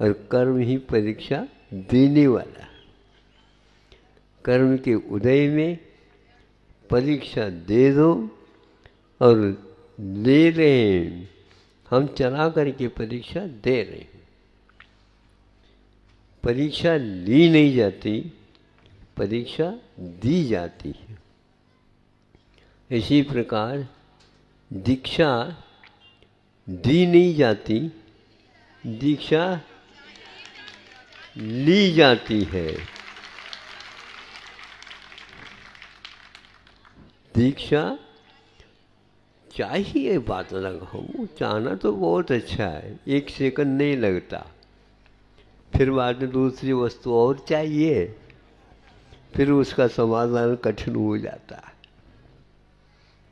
और कर्म ही परीक्षा देने वाला। कर्म के उदय में परीक्षा दे दो, और ले रहे हैं हम, चला करके परीक्षा दे रहे हैं। परीक्षा ली नहीं जाती, परीक्षा दी जाती है। इसी प्रकार दीक्षा दी नहीं जाती, दीक्षा ली जाती है। दीक्षा चाहिए, बात अलग हो, चाहना तो बहुत अच्छा है, 1 सेकंड नहीं लगता। फिर बाद में दूसरी वस्तु और चाहिए, फिर उसका समाधान कठिन हो जाता है,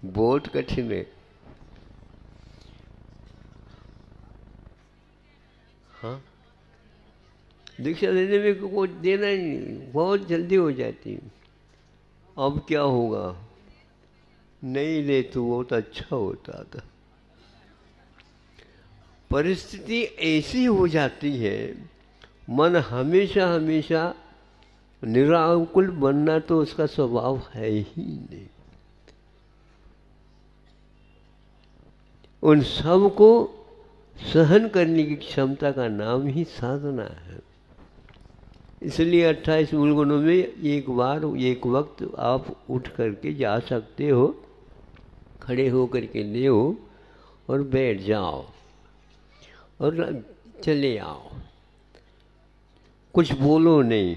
बहुत कठिन है। हाँ, दीक्षा देने में कोई देना ही नहीं, बहुत जल्दी हो जाती। अब क्या होगा, नहीं ले तो बहुत अच्छा होता था। परिस्थिति ऐसी हो जाती है, मन हमेशा हमेशा निराकुल बनना तो उसका स्वभाव है ही नहीं। उन सब को सहन करने की क्षमता का नाम ही साधना है। इसलिए 28 मूल गुणों में एक बार एक वक्त आप उठ करके जा सकते हो, खड़े हो करके लेओ और बैठ जाओ और चले आओ, कुछ बोलो नहीं,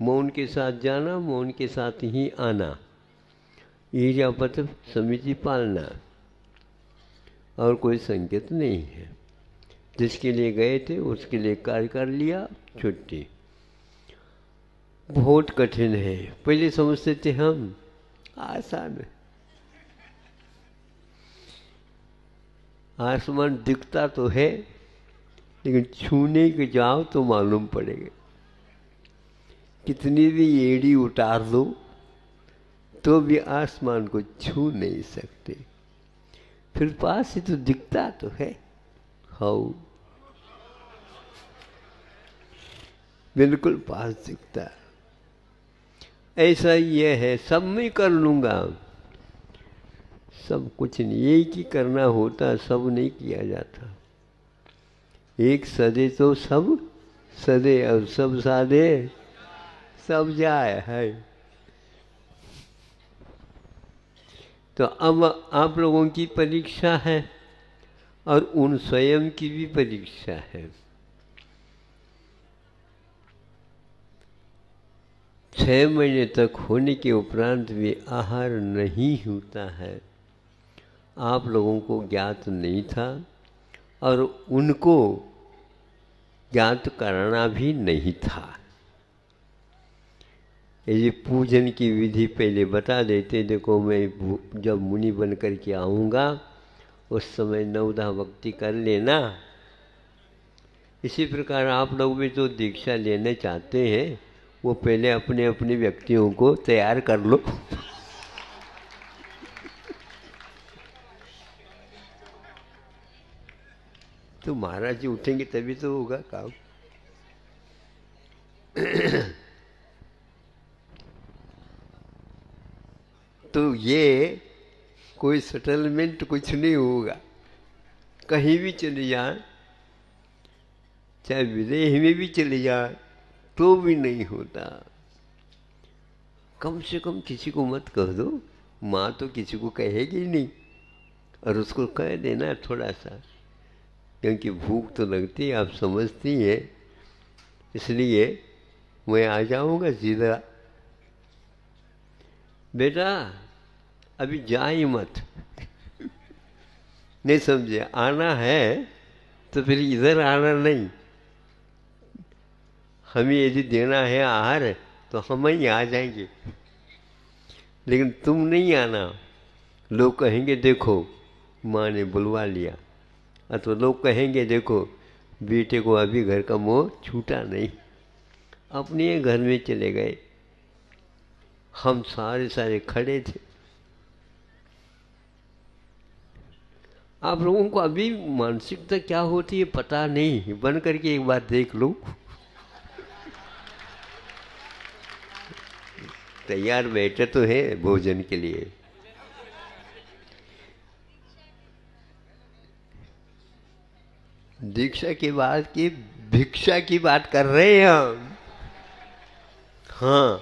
मौन के साथ जाना, मौन के साथ ही आना, ईर्ष्यापथ समिति पालना, और कोई संकेत नहीं है। जिसके लिए गए थे उसके लिए कार्य कर लिया, छुट्टी। बहुत कठिन है, पहले समझते थे हम आसान है। आसमान दिखता तो है, लेकिन छूने के जाओ तो मालूम पड़ेगा। कितनी भी एड़ी उतार दो तो भी आसमान को छू नहीं सकते। फिर पास से तो दिखता तो है, हाँ बिल्कुल पास दिखता है। ऐसा ये है, सब मैं कर लूँगा, सब कुछ नहीं, एक ही करना होता, सब नहीं किया जाता। एक सदे तो सब सदे, और सब सादे सब जाए है। तो अब आप लोगों की परीक्षा है और उन स्वयं की भी परीक्षा है। 6 महीने तक होने के उपरांत भी आहार नहीं होता है, आप लोगों को ज्ञात नहीं था और उनको ज्ञात करना भी नहीं था। ये पूजन की विधि पहले बता देते, देखो मैं जब मुनि बन कर के आऊँगा उस समय 9 भक्ति कर लेना। इसी प्रकार आप लोग भी जो दीक्षा लेने चाहते हैं वो पहले अपने अपने व्यक्तियों को तैयार कर लो। तो महाराज जी उठेंगे तभी तो होगा काम। तो ये कोई सेटलमेंट कुछ नहीं होगा, कहीं भी चले जाए, चाहे विदेह में भी चले जाए तो भी नहीं होता। कम से कम किसी को मत कह दो, माँ तो किसी को कहेगी नहीं, और उसको कह देना थोड़ा सा, क्योंकि भूख तो लगती है, आप समझती हैं, इसलिए मैं आ जाऊँगा सीधा। बेटा अभी जा ही मत, नहीं समझे, आना है तो फिर इधर आना नहीं। हमें यदि देना है आहार तो हम ही आ जाएंगे, लेकिन तुम नहीं आना। लोग कहेंगे देखो माँ ने बुलवा लिया, अथवा लोग कहेंगे देखो बेटे को अभी घर का मोह छूटा नहीं, अपने घर में चले गए। हम सारे खड़े थे, आप लोगों को अभी मानसिकता क्या होती है पता नहीं, बन करके एक बार देख लो। तैयार बैठे तो है भोजन के लिए। दीक्षा के बाद की भिक्षा की बात कर रहे हैं हम। हाँ,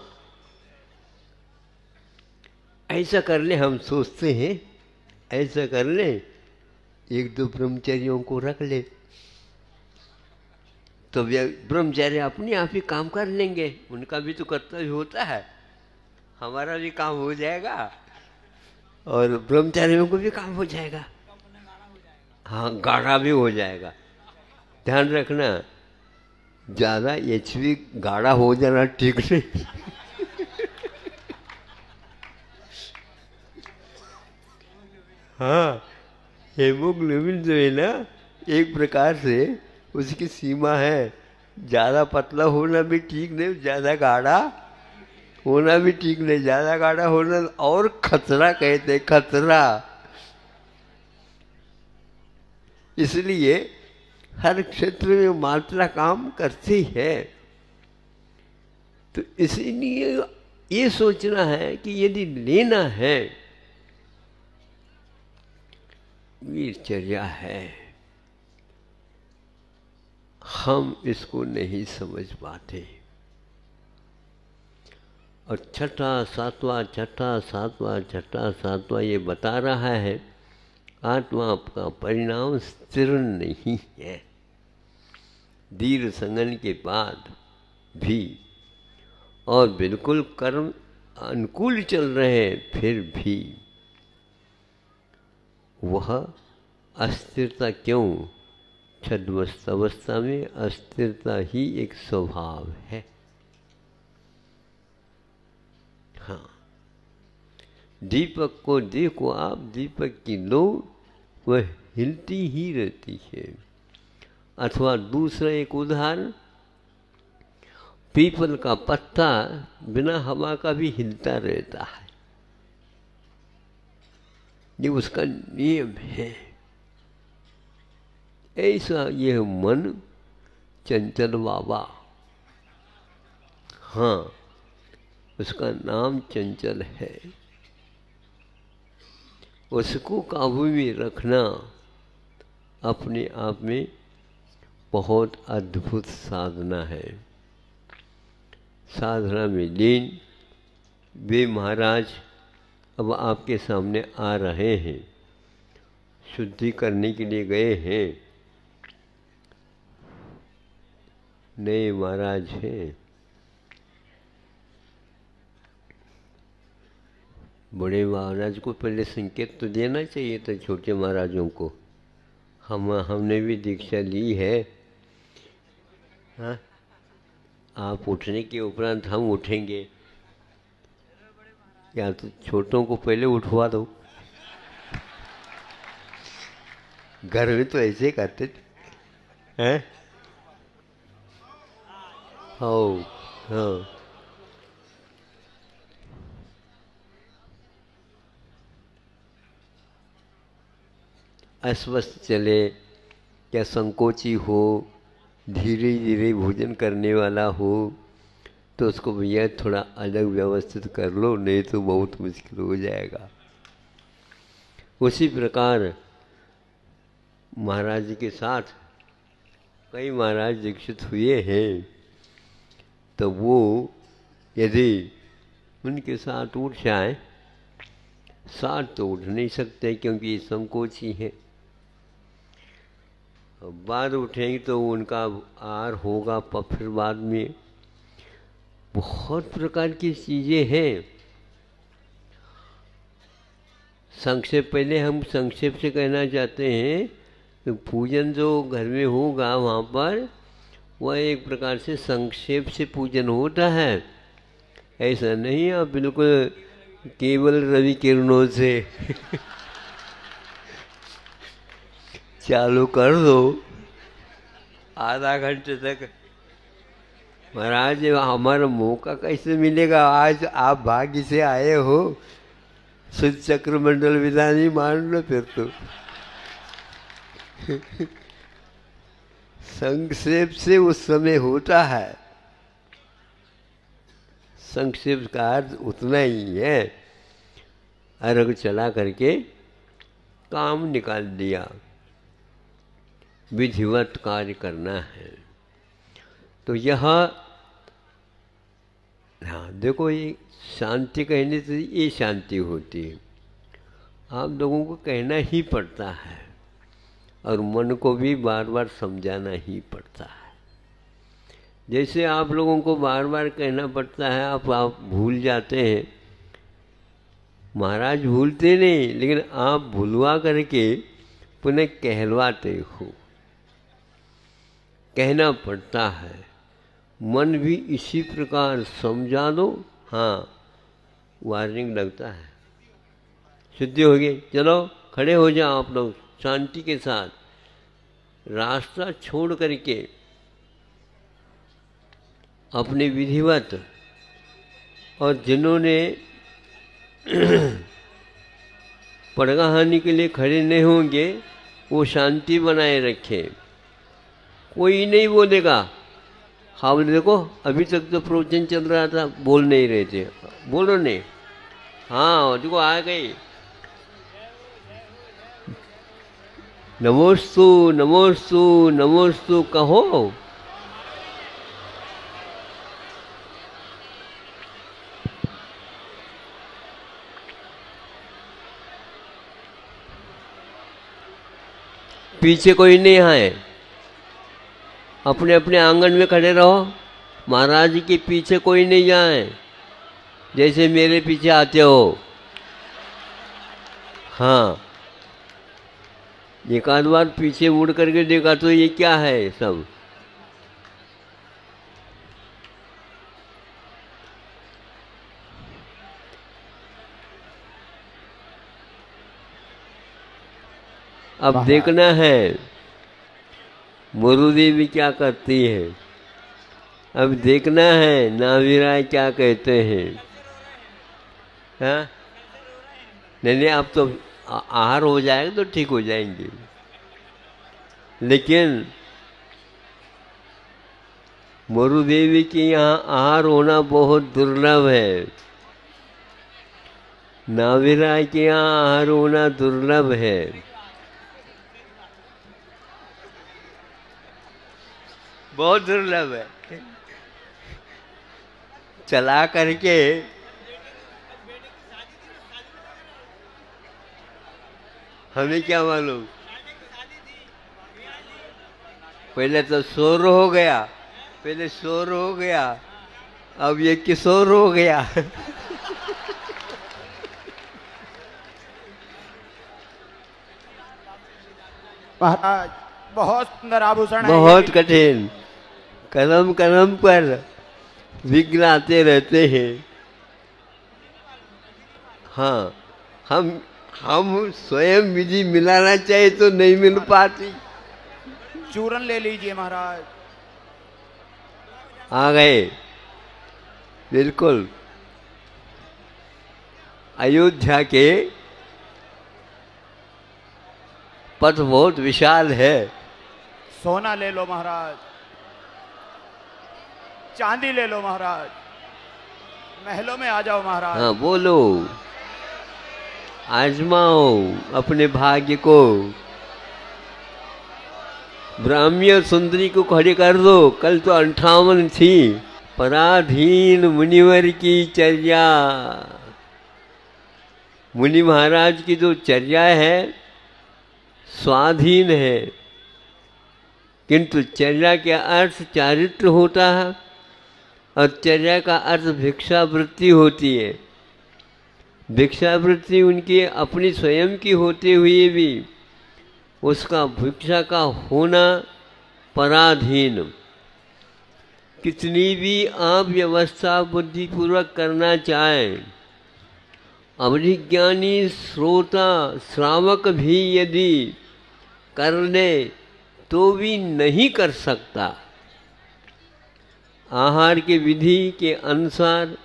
ऐसा कर ले, हम सोचते हैं ऐसा कर ले, एक दो ब्रह्मचारियों को रख ले तो ब्रह्मचारी अपने आप ही काम कर लेंगे, उनका भी तो कर्तव्य होता है, हमारा भी काम हो जाएगा और ब्रह्मचारियों को भी काम हो जाएगा। हाँ, गाढ़ा भी हो जाएगा। ध्यान रखना, ज़्यादा एचवी गाढ़ा हो जाना ठीक नहीं। हाँ, हेमोग्लोबिन जो है ना, एक प्रकार से उसकी सीमा है। ज़्यादा पतला होना भी ठीक नहीं, ज़्यादा गाढ़ा होना भी ठीक नहीं। ज़्यादा गाढ़ा होना और खतरा कहते, खतरा। इसलिए हर क्षेत्र में मात्रा काम करती है। तो इसीलिए ये सोचना है कि यदि लेना है, वीरचर्या है, हम इसको नहीं समझ पाते। और छठा सातवां छठा सातवां छठा सातवां ये बता रहा है, आत्मा का परिणाम स्थिर नहीं है। दीर्घ संगन के बाद भी और बिल्कुल कर्म अनुकूल चल रहे हैं, फिर भी वह अस्थिरता क्यों? छद्मस्त अवस्था में अस्थिरता ही एक स्वभाव है। हाँ, दीपक को देखो आप, दीपक की लो वह हिलती ही रहती है। अथवा दूसरा एक उदाहरण, पीपल का पत्ता बिना हवा का भी हिलता रहता है, ये उसका नियम है। ऐसा यह मन चंचल बाबा, हाँ, उसका नाम चंचल है। उसको काबू में रखना अपने आप में बहुत अद्भुत साधना है। साधना में लीन वे महाराज अब आपके सामने आ रहे हैं, शुद्धि करने के लिए गए हैं। नए महाराज हैं, बड़े महाराज को पहले संकेत तो देना चाहिए था छोटे महाराजों को। हमने भी दीक्षा ली है। हाँ, आप उठने के उपरांत हम उठेंगे, या तो छोटों को पहले उठवा दो। घर में तो ऐसे करते थे, हैं? हाँ, अस्वस्थ चले या संकोची हो, धीरे धीरे भोजन करने वाला हो, तो उसको भैया थोड़ा अलग व्यवस्थित कर लो, नहीं तो बहुत मुश्किल हो जाएगा। उसी प्रकार महाराज के साथ कई महाराज दीक्षित हुए हैं, तो वो यदि उनके साथ उठ जाए, साथ तो उठ नहीं सकते क्योंकि ये संकोची है। बाद उठेंगे तो उनका आर होगा, फिर बाद में बहुत प्रकार की चीज़ें हैं। संक्षेप, पहले हम संक्षेप से कहना चाहते हैं तो पूजन जो घर में होगा वहाँ पर वह एक प्रकार से संक्षेप से पूजन होता है। ऐसा नहीं आप बिल्कुल केवल रवि किरणों से चालू कर दो आधा घंटे तक। महाराज हमारा मौका कैसे मिलेगा? आज आप भाग्य से आए हो, शुद्ध चक्र मंडल विधानी मान लो फिर तो। संक्षेप से उस समय होता है, संक्षेप का अर्थ उतना ही है, अर्घ चला करके काम निकाल दिया, विधिवत कार्य करना है। तो यह हाँ देखो, ये शांति कहने से ये शांति होती है। आप लोगों को कहना ही पड़ता है और मन को भी बार बार समझाना ही पड़ता है। जैसे आप लोगों को बार बार कहना पड़ता है, आप भूल जाते हैं। महाराज भूलते नहीं, लेकिन आप भूलवा करके पुनः कहलवाते हो। कहना पड़ता है। मन भी इसी प्रकार समझा दो, हाँ वार्निंग लगता है, शुद्धि हो गई। चलो खड़े हो जाओ आप लोग शांति के साथ, रास्ता छोड़ करके अपने विधिवत, और जिन्होंने पड़गाहानि के लिए खड़े नहीं होंगे वो शांति बनाए रखे। कोई नहीं बोलेगा। हाँ बोले देखो अभी तक तो प्रवचन चल रहा था, बोल नहीं रहे थे, बोलो नहीं। हाँ देखो आ गई। नमोस्तु नमोस्तु नमोस्तु कहो। पीछे कोई नहीं आए, अपने अपने आंगन में खड़े रहो। महाराज जी के पीछे कोई नहीं जाए, जैसे मेरे पीछे आते हो। हाँ एक आध बार पीछे मुड़ करके देखा तो ये क्या है सब। अब देखना है मुरुदेवी क्या करती है। अब देखना है नाविराय क्या कहते हैं। हाँ नहीं अब तो आहार हो जाएगा तो ठीक हो जाएंगे, लेकिन मुरुदेवी के यहाँ आहार होना बहुत दुर्लभ है। नाविराय के यहाँ आहार होना दुर्लभ है। बहुत दुर्लभ है। चला करके हमें क्या मालूम, पहले तो शोर हो गया, पहले शोर हो गया, अब ये किशोर हो गया। महाराज बहुत सुंदर आभूषण है, बहुत कठिन, कदम कदम पर विघ्न आते रहते हैं। हाँ हम स्वयं विधि मिलाना चाहिए तो नहीं मिल पाती। चूरन ले लीजिए महाराज। आ गए बिल्कुल। अयोध्या के पथ बहुत विशाल है। सोना ले लो महाराज, चांदी ले लो महाराज, महलों में आ जाओ महाराज। हाँ बोलो, आजमाओ अपने भाग्य को। ब्राह्मी और सुंदरी को खड़ी कर दो। कल तो 58 थी। पराधीन मुनिवर की चर्या, मुनि महाराज की जो चर्या है स्वाधीन है, किंतु चर्या के अर्थ चारित्र होता है और चर्या का अर्थ भिक्षावृत्ति होती है। भिक्षावृत्ति उनकी अपनी स्वयं की होते हुए भी उसका भिक्षा का होना पराधीन। कितनी भी आप व्यवस्था बुद्धिपूर्वक करना चाहें, अभिज्ञानी श्रोता श्रावक भी यदि कर ले तो भी नहीं कर सकता। आहार के विधि के अनुसार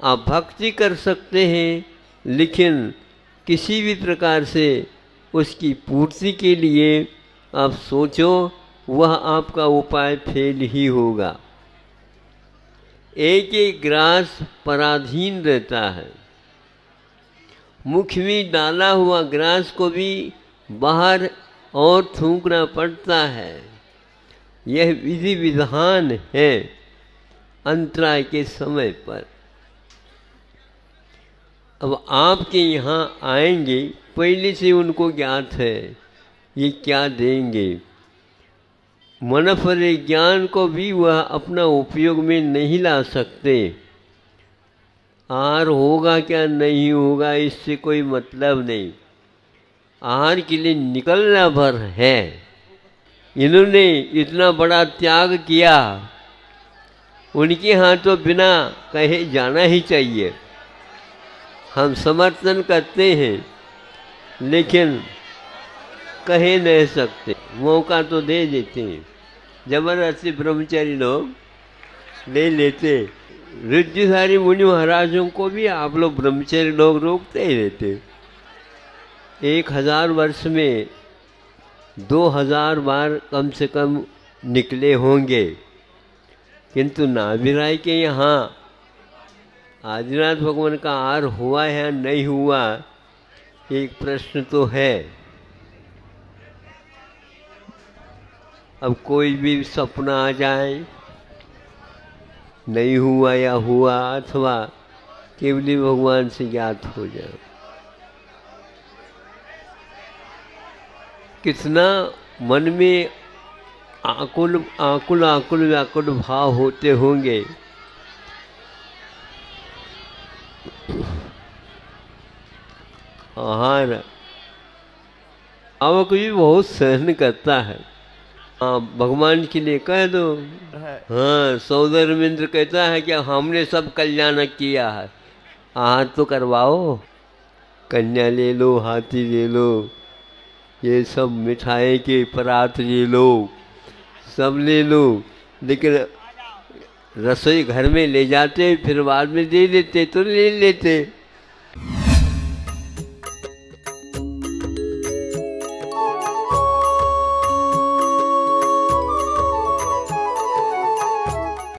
आप भक्ति कर सकते हैं, लेकिन किसी भी प्रकार से उसकी पूर्ति के लिए आप सोचो, वह आपका उपाय फेल ही होगा। एक एक ग्रास पराधीन रहता है। मुख में डाला हुआ ग्रास को भी बाहर और थूकना पड़ता है। यह विधि विधान है अंतराय के समय पर। अब आपके यहाँ आएंगे, पहले से उनको ज्ञात है ये क्या देंगे। मनफरे ज्ञान को भी वह अपना उपयोग में नहीं ला सकते। आहार होगा क्या नहीं होगा इससे कोई मतलब नहीं, आहार के लिए निकलना भर है। इन्होंने इतना बड़ा त्याग किया, उनके यहाँ तो बिना कहे जाना ही चाहिए। हम समर्थन करते हैं लेकिन कहे नहीं सकते, मौका तो दे देते हैं। जबरदस्ती ब्रह्मचारी लोग ले लेते। ऋद्धिधारी मुनि महाराजों को भी आप लोग ब्रह्मचारी लोग रोकते ही रहते। 1000 वर्ष में 2000 बार कम से कम निकले होंगे, किंतु नाभिराय के यहाँ आदिनाथ भगवान का आहार हुआ है या नहीं हुआ, एक प्रश्न तो है। अब कोई भी सपना आ जाए, नहीं हुआ या हुआ, अथवा केवली भगवान से ज्ञात हो जाए। कितना मन में आकुल आकुल आकुल व्याकुल भाव होते होंगे। आहार आवक भी बहुत सहन करता है। भगवान के लिए कह दो। हाँ, सौदर्मिंद्र कहता है कि हमने सब कल्याण किया है, आहार तो करवाओ। कन्या ले लो, हाथी ले लो, ये सब मिठाई के परात ले लो, सब ले लो, लेकिन रसोई घर में ले जाते फिर बाद में दे देते तो ले लेते।